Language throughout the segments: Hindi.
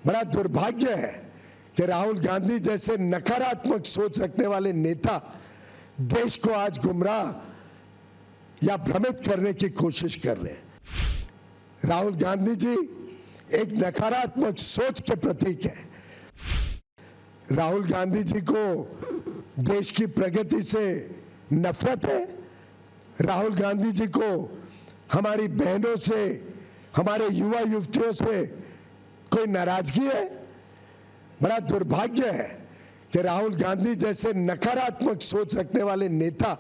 बड़ा दुर्भाग्य है कि राहुल गांधी जैसे नकारात्मक सोच रखने वाले नेता देश को आज गुमराह या भ्रमित करने की कोशिश कर रहे हैं। राहुल गांधी जी एक नकारात्मक सोच के प्रतीक है। राहुल गांधी जी को देश की प्रगति से नफरत है। राहुल गांधी जी को हमारी बहनों से, हमारे युवा युवतियों से कोई नाराजगी है। बड़ा दुर्भाग्य है कि राहुल गांधी जैसे नकारात्मक सोच रखने वाले नेता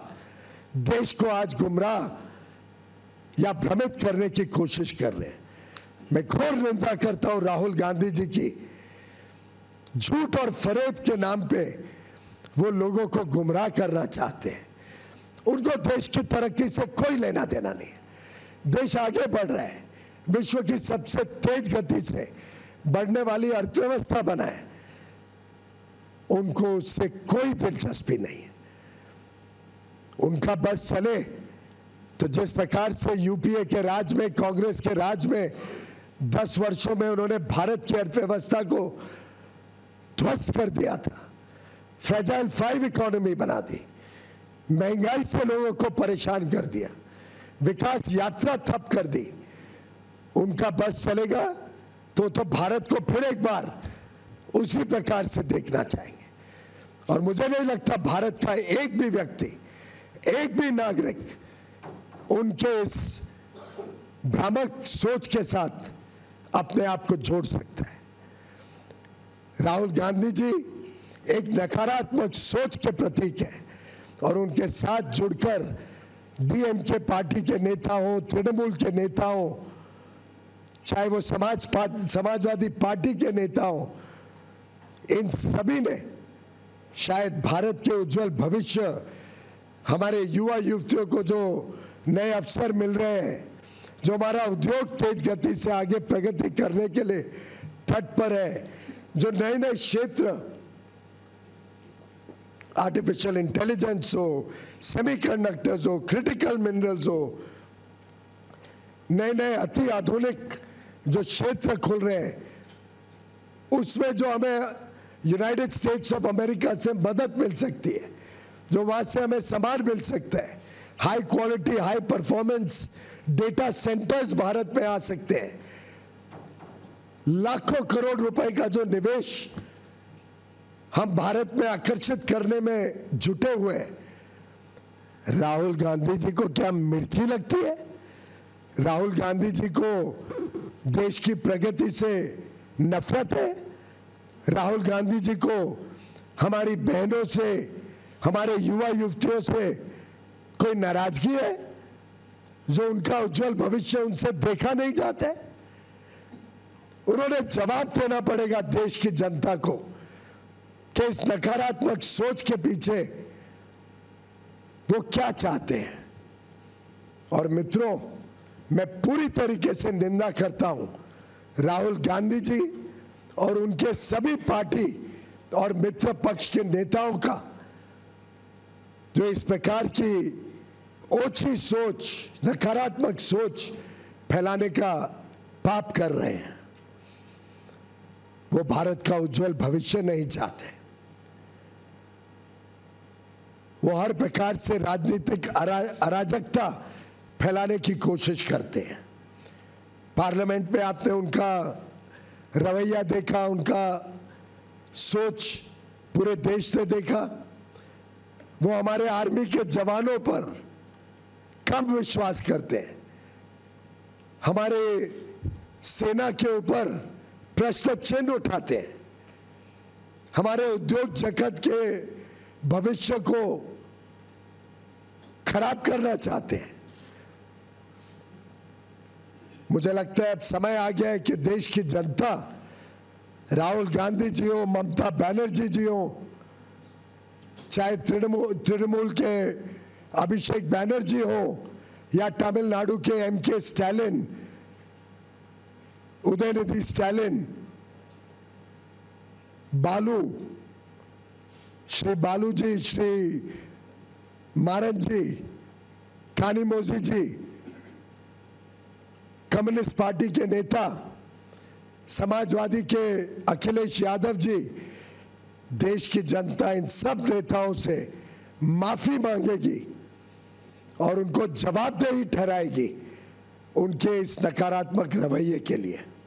देश को आज गुमराह या भ्रमित करने की कोशिश कर रहे हैं। मैं घोर निंदा करता हूं राहुल गांधी जी की। झूठ और फरेब के नाम पे वो लोगों को गुमराह करना चाहते हैं। उनको देश की तरक्की से कोई लेना देना नहीं है। देश आगे बढ़ रहा है, विश्व की सबसे तेज गति से बढ़ने वाली अर्थव्यवस्था बना है, उनको उससे कोई दिलचस्पी नहीं है। उनका बस चले तो जिस प्रकार से यूपीए के राज में, कांग्रेस के राज में 10 वर्षों में उन्होंने भारत की अर्थव्यवस्था को ध्वस्त कर दिया था, फ्रेजाइल 5 इकोनॉमी बना दी, महंगाई से लोगों को परेशान कर दिया, विकास यात्रा ठप कर दी। उनका बस चलेगा तो भारत को फिर एक बार उसी प्रकार से देखना चाहेंगे। और मुझे नहीं लगता भारत का एक भी व्यक्ति, एक भी नागरिक उनके इस भ्रामक सोच के साथ अपने आप को जोड़ सकता है। राहुल गांधी जी एक नकारात्मक सोच के प्रतीक है और उनके साथ जुड़कर डीएमके पार्टी के नेता हो, तृणमूल के नेता हो, चाहे वो समाजवादी पार्टी के नेता हो, इन सभी ने शायद भारत के उज्जवल भविष्य, हमारे युवा युवतियों को जो नए अवसर मिल रहे हैं, जो हमारा उद्योग तेज गति से आगे प्रगति करने के लिए तट पर है, जो नए नए क्षेत्र, आर्टिफिशियल इंटेलिजेंस हो, सेमीकंडक्टर्स हो, क्रिटिकल मिनरल्स हो, नए नए अति आधुनिक जो क्षेत्र खुल रहे हैं, उसमें जो हमें यूनाइटेड स्टेट्स ऑफ अमेरिका से मदद मिल सकती है, जो वहां से हमें सामान मिल सकता है, high quality, high performance data centres Bharat में आ सकते हैं, लाखों करोड़ रुपए का जो निवेश हम भारत में आकर्षित करने में जुटे हुए हैं। राहुल गांधी जी को क्या मिर्ची लगती है? राहुल गांधी जी को देश की प्रगति से नफरत है। राहुल गांधी जी को हमारी बहनों से, हमारे युवा युवतियों से कोई नाराजगी है, जो उनका उज्जवल भविष्य उनसे देखा नहीं जाता है। उन्होंने जवाब देना पड़ेगा देश की जनता को कि इस नकारात्मक सोच के पीछे वो क्या चाहते हैं। और मित्रों, मैं पूरी तरीके से निंदा करता हूं राहुल गांधी जी और उनके सभी पार्टी और मित्र पक्ष के नेताओं का, जो इस प्रकार की ओछी सोच, नकारात्मक सोच फैलाने का पाप कर रहे हैं। वो भारत का उज्जवल भविष्य नहीं चाहते। वो हर प्रकार से राजनीतिक अराजकता फैलाने की कोशिश करते हैं। पार्लियामेंट में आपने उनका रवैया देखा, उनका सोच पूरे देश ने देखा। वो हमारे आर्मी के जवानों पर कम विश्वास करते हैं, हमारे सेना के ऊपर प्रश्न चिन्ह उठाते हैं, हमारे उद्योग जगत के भविष्य को खराब करना चाहते हैं। मुझे लगता है अब समय आ गया है कि देश की जनता, राहुल गांधी जी हो, ममता बनर्जी जी हो, चाहे तृणमूल के अभिषेक बैनर्जी हो या तमिलनाडु के एमके स्टालिन, उदयनिधि स्टालिन, बालू, श्री बालू जी, श्री मारन जी, कानिमोझी जी, कम्युनिस्ट पार्टी के नेता, समाजवादी के अखिलेश यादव जी देश की जनता इन सब नेताओं से माफी मांगेगी और उनको जवाबदेही ठहराएगी उनके इस नकारात्मक रवैये के लिए।